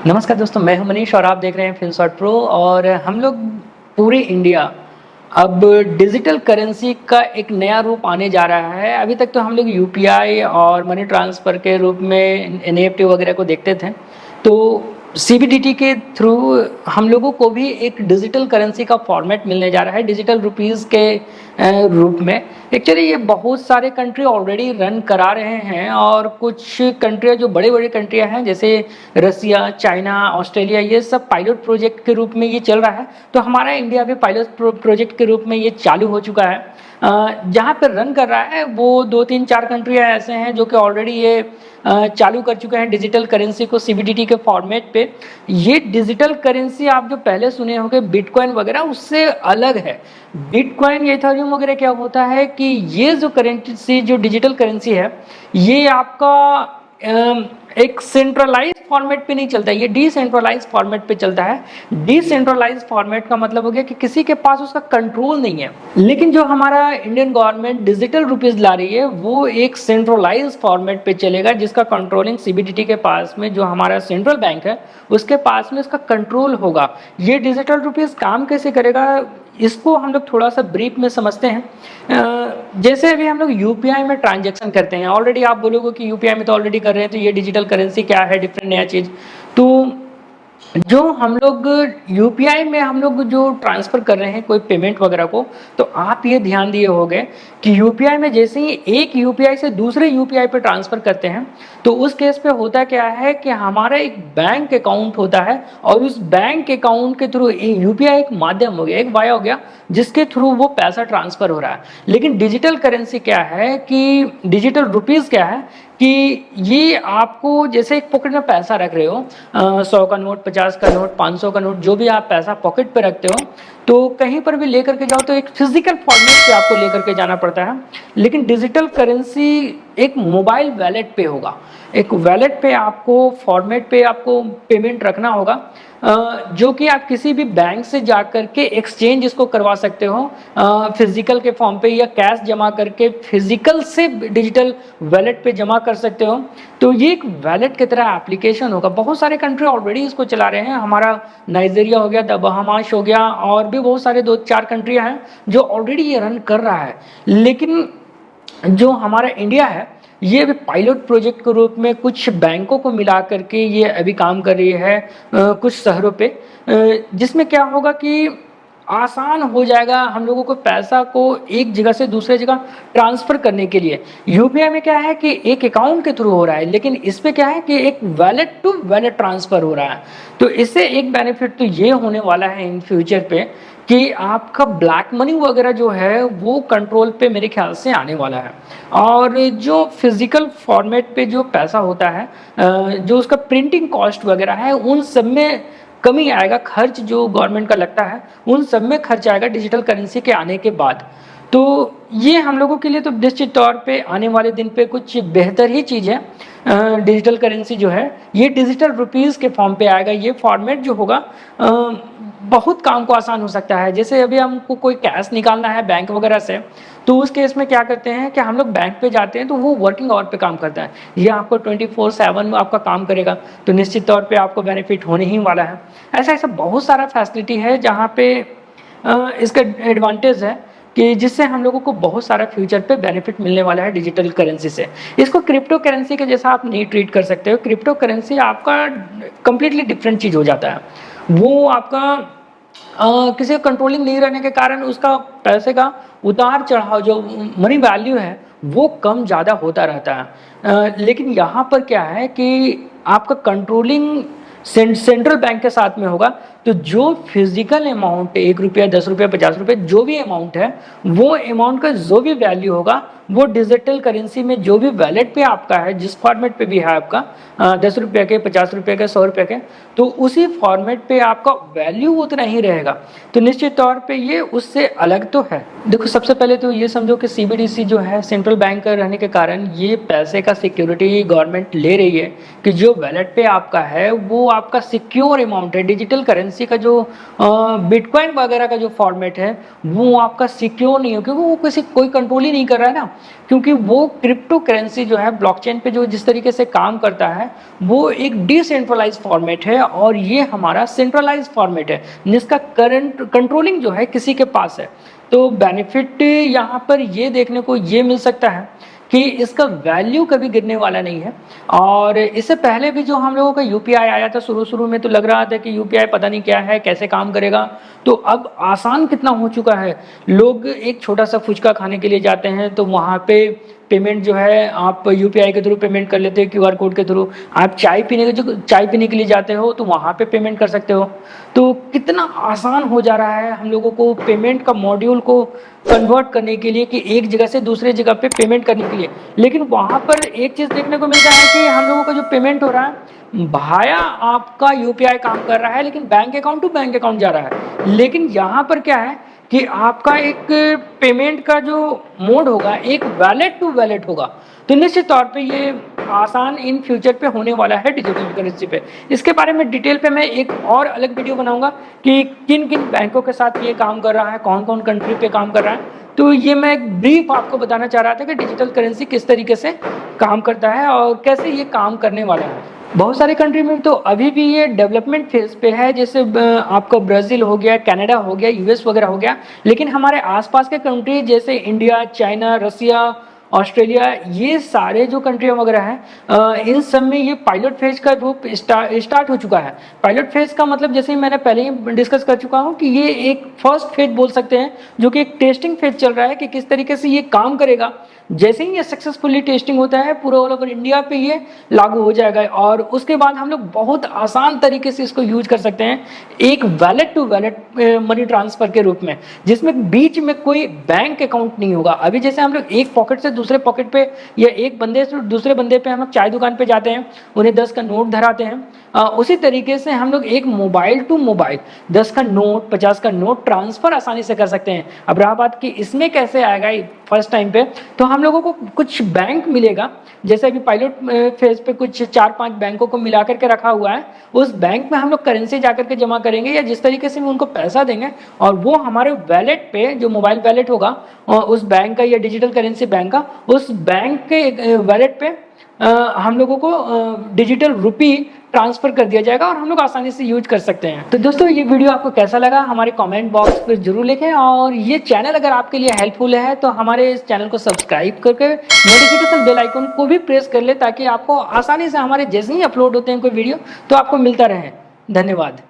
नमस्कार दोस्तों, मैं हूं मनीष और आप देख रहे हैं फिनसॉट प्रो। और हम लोग पूरे इंडिया अब डिजिटल करेंसी का एक नया रूप आने जा रहा है। अभी तक तो हम लोग यूपीआई और मनी ट्रांसफ़र के रूप में एनईएफटी वगैरह को देखते थे। तो सीबीडीटी के थ्रू हम लोगों को भी एक डिजिटल करेंसी का फॉर्मेट मिलने जा रहा है डिजिटल रुपीस के रूप में। एक्चुअली ये बहुत सारे कंट्री ऑलरेडी रन करा रहे हैं और कुछ कंट्रियाँ जो बड़े बड़े कंट्रियाँ हैं जैसे रसिया, चाइना, ऑस्ट्रेलिया, ये सब पायलट प्रोजेक्ट के रूप में ये चल रहा है। तो हमारा इंडिया भी पायलट प्रोजेक्ट के रूप में ये चालू हो चुका है। जहाँ पर रन कर रहा है वो 2-3-4 कंट्रियाँ ऐसे हैं जो कि ऑलरेडी ये चालू कर चुके हैं डिजिटल करेंसी को सीबीडीटी के फॉर्मेट पे। ये डिजिटल करेंसी आप जो पहले सुने होंगे बिटकॉइन वगैरह, उससे अलग है। बिटकॉइन, इथेरियम वगैरह क्या होता है कि ये जो करेंसी, जो डिजिटल करेंसी है, ये आपका एक सेंट्रलाइज फॉर्मेट पे नहीं चलता है, ये डिसेंट्रलाइज फॉर्मेट पे चलता है। डिसेंट्रलाइज फॉर्मेट का मतलब हो गया कि किसी के पास उसका कंट्रोल नहीं है। लेकिन जो हमारा इंडियन गवर्नमेंट डिजिटल रुपीज ला रही है वो एक सेंट्रलाइज फॉर्मेट पे चलेगा, जिसका कंट्रोलिंग सीबीडीटी के पास में, जो हमारा सेंट्रल बैंक है उसके पास में इसका कंट्रोल होगा। ये डिजिटल रुपीज काम कैसे करेगा इसको हम लोग थोड़ा सा ब्रीफ में समझते हैं। जैसे अभी हम लोग यूपीआई में ट्रांजैक्शन करते हैं, ऑलरेडी आप बोलोगे कि यूपीआई में तो ऑलरेडी कर रहे हैं, तो ये डिजिटल करेंसी क्या है, डिफरेंट नया चीज़। तो जो हम लोग यूपीआई में हम लोग जो ट्रांसफ़र कर रहे हैं कोई पेमेंट वगैरह को, तो आप ये ध्यान दिए होंगे कि यूपीआई में जैसे ही एक यूपीआई से दूसरे यूपीआई पे ट्रांसफ़र करते हैं तो उस केस पे होता क्या है कि हमारा एक बैंक अकाउंट होता है और उस बैंक अकाउंट के थ्रू यूपीआई एक माध्यम हो गया, एक वाया हो गया, जिसके थ्रू वो पैसा ट्रांसफ़र हो रहा है। लेकिन डिजिटल करेंसी क्या है कि डिजिटल रुपीज़ क्या है कि ये आपको जैसे एक पॉकेट में पैसा रख रहे हो, 100 का नोट, 50 का नोट, 500 का नोट, जो भी आप पैसा पॉकेट पे रखते हो, तो कहीं पर भी लेकर के जाओ तो एक फिजिकल फॉर्मेट पे आपको लेकर के जाना पड़ता है। लेकिन डिजिटल करेंसी एक मोबाइल वैलेट पे होगा, एक वैलेट पे आपको फॉर्मेट पे आपको पेमेंट रखना होगा, जो कि आप किसी भी बैंक से जाकर के एक्सचेंज इसको करवा सकते हो फिजिकल के फॉर्म पे, या कैश जमा करके फिजिकल से डिजिटल वैलेट पे जमा कर सकते हो। तो ये एक वैलेट की तरह एप्लीकेशन होगा। बहुत सारे कंट्री ऑलरेडी इसको चला रहे हैं, हमारा नाइजीरिया हो गया, द बहामास हो गया, और भी बहुत सारे 2-4 कंट्रियां हैं जो ऑलरेडी ये रन कर रहा है। लेकिन जो हमारा इंडिया है ये भी पायलट प्रोजेक्ट के रूप में कुछ बैंकों को मिला करके ये अभी काम कर रही है कुछ शहरों पे, जिसमें क्या होगा कि आसान हो जाएगा हम लोगों को पैसा को एक जगह से दूसरे जगह ट्रांसफ़र करने के लिए। यूपीआई में क्या है कि एक अकाउंट के थ्रू हो रहा है, लेकिन इस पे क्या है कि एक वैलेट टू वैलेट ट्रांसफ़र हो रहा है। तो इससे एक बेनिफिट तो ये होने वाला है इन फ्यूचर पे कि आपका ब्लैक मनी वगैरह जो है वो कंट्रोल पे मेरे ख्याल से आने वाला है। और जो फिजिकल फॉर्मेट पे जो पैसा होता है, जो उसका प्रिंटिंग कॉस्ट वगैरह है, उन सब में कमी आएगा। खर्च जो गवर्नमेंट का लगता है उन सब में खर्च आएगा डिजिटल करेंसी के आने के बाद। तो ये हम लोगों के लिए तो निश्चित तौर पे आने वाले दिन पे कुछ बेहतर ही चीज़ है। डिजिटल करेंसी जो है ये डिजिटल रुपीज़ के फॉर्म पे आएगा। ये फॉर्मेट जो होगा बहुत काम को आसान हो सकता है। जैसे अभी हमको कोई कैश निकालना है बैंक वगैरह से, तो उस केस में क्या करते हैं कि हम लोग बैंक पे जाते हैं तो वो वर्किंग आवर पे काम करता है, ये आपको 24/7 आपका काम करेगा, तो निश्चित तौर पे आपको बेनिफिट होने ही वाला है। ऐसा ऐसा बहुत सारा फैसिलिटी है जहाँ पे इसका एडवांटेज है कि जिससे हम लोगों को बहुत सारा फ्यूचर पे बेनिफिट मिलने वाला है डिजिटल करेंसी से। इसको क्रिप्टो करेंसी के जैसा आप नहीं ट्रीट कर सकते हो। क्रिप्टो करेंसी आपका कंप्लीटली डिफरेंट चीज़ हो जाता है। वो आपका किसी का कंट्रोलिंग नहीं रहने के कारण उसका पैसे का उतार चढ़ाव, जो मनी वैल्यू है वो कम ज़्यादा होता रहता है। लेकिन यहाँ पर क्या है कि आपका कंट्रोलिंग सेंट्रल बैंक के साथ में होगा। तो जो फिजिकल अमाउंट, 1 रुपया, 10 रुपया, 50 रुपये, जो भी अमाउंट है, वो अमाउंट का जो भी वैल्यू होगा वो डिजिटल करेंसी में जो भी वैलेट पे आपका है, जिस फॉर्मेट पे भी है आपका 10 रुपये के, 50 रुपये के, 100 रुपये के, तो उसी फॉर्मेट पे आपका वैल्यू उतना ही रहेगा। तो निश्चित तौर पे ये उससे अलग तो है। देखो, सबसे पहले तो ये समझो कि सीबीडीसी जो है सेंट्रल बैंक का रहने के कारण ये पैसे का सिक्योरिटी गवर्नमेंट ले रही है कि जो वैलेट पे आपका है वो आपका सिक्योर अमाउंट है, डिजिटल करेंसी करेंसी का जो बिटकॉइन वगैरह का जो फॉर्मेट है वो आपका सिक्योर नहीं है, क्योंकि वो कोई कंट्रोल ही नहीं कर रहा है ना। क्योंकि वो क्रिप्टो करेंसी जो है ब्लॉकचेन पे जो जिस तरीके से काम करता है वो एक डिसेंट्रलाइज फॉर्मेट है, और ये हमारा सेंट्रलाइज फॉर्मेट है जिसका करंट कंट्रोलिंग जो है किसी के पास है। तो बेनिफिट यहाँ पर ये देखने को ये मिल सकता है कि इसका वैल्यू कभी गिरने वाला नहीं है। और इससे पहले भी जो हम लोगों का यूपीआई आया था, शुरू शुरू में तो लग रहा था कि यूपीआई पता नहीं क्या है, कैसे काम करेगा। तो अब आसान कितना हो चुका है। लोग एक छोटा सा फुचका खाने के लिए जाते हैं तो वहाँ पे पेमेंट जो है आप यूपीआई के थ्रू पेमेंट कर लेते हैं, क्यूआर कोड के थ्रू। आप चाय पीने के लिए जाते हो तो वहाँ पे पेमेंट कर सकते हो। तो कितना आसान हो जा रहा है हम लोगों को पेमेंट का मॉड्यूल को कन्वर्ट करने के लिए, कि एक जगह से दूसरे जगह पे पेमेंट करने के लिए। लेकिन वहाँ पर एक चीज़ देखने को मिलता है कि हम लोगों का जो पेमेंट हो रहा है भाया आपका यूपीआई काम कर रहा है, लेकिन bank account to bank account जा रहा है। लेकिन यहाँ पर क्या है कि आपका एक पेमेंट का जो मोड होगा एक वैलेट टू वैलेट होगा। तो निश्चित तौर पे ये आसान इन फ्यूचर पे होने वाला है डिजिटल करेंसी पे। इसके बारे में डिटेल पे मैं एक और अलग वीडियो बनाऊंगा कि किन किन बैंकों के साथ ये काम कर रहा है, कौन कौन कंट्री पे काम कर रहा है। तो ये मैं एक ब्रीफ आपको बताना चाह रहा था कि डिजिटल करेंसी किस तरीके से काम करता है और कैसे ये काम करने वाला है। बहुत सारे कंट्री में तो अभी भी ये डेवलपमेंट फेज पे है, जैसे आपका ब्राज़ील हो गया, कनाडा हो गया, यूएस वगैरह हो गया। लेकिन हमारे आसपास के कंट्री जैसे इंडिया, चाइना, रसिया, ऑस्ट्रेलिया, ये सारे जो कंट्री वगैरह हैं इन सब में ये पायलट फेज का रूप स्टार्ट हो चुका है। पायलट फेज का मतलब जैसे मैंने पहले ही डिस्कस कर चुका हूँ कि ये एक फर्स्ट फेज बोल सकते हैं, जो कि एक टेस्टिंग फेज चल रहा है कि किस तरीके से ये काम करेगा। जैसे ही ये सक्सेसफुली टेस्टिंग होता है पूरा ऑल ओवर इंडिया पे ये लागू हो जाएगा, और उसके बाद हम लोग बहुत आसान तरीके से इसको यूज कर सकते हैं एक wallet to wallet money transfer के रूप में, जिसमें बीच में कोई बैंक अकाउंट नहीं होगा। अभी जैसे हम लोग एक पॉकेट से दूसरे पॉकेट पे या एक बंदे से दूसरे बंदे पे हम लोग चाय दुकान पे जाते हैं, उन्हें 10 का नोट धराते हैं, उसी तरीके से हम लोग एक मोबाइल टू मोबाइल 10 का नोट, 50 का नोट ट्रांसफर आसानी से कर सकते हैं। अब रहा बात कि इसमें कैसे आएगा फर्स्ट टाइम पे, तो हम लोगों को कुछ बैंक मिलेगा। जैसे अभी पायलट फेज पे कुछ 4-5 बैंकों को मिला करके रखा हुआ है, उस बैंक में हम लोग करेंसी जाकर के जमा करेंगे या जिस तरीके से भी उनको पैसा देंगे, और वो हमारे वैलेट पे जो मोबाइल वैलेट होगा उस बैंक का या डिजिटल करेंसी बैंक का, उस बैंक के वैलेट पे हम लोगों को डिजिटल रुपी ट्रांसफर कर दिया जाएगा और हम लोग आसानी से यूज कर सकते हैं। तो दोस्तों ये वीडियो आपको कैसा लगा हमारे कमेंट बॉक्स पर जरूर लिखें, और ये चैनल अगर आपके लिए हेल्पफुल है तो हमारे इस चैनल को सब्सक्राइब करके नोटिफिकेशन बेल आइकन को भी प्रेस कर ले, ताकि आपको आसानी से हमारे जैसे ही अपलोड होते हैं कोई वीडियो तो आपको मिलता रहे। धन्यवाद।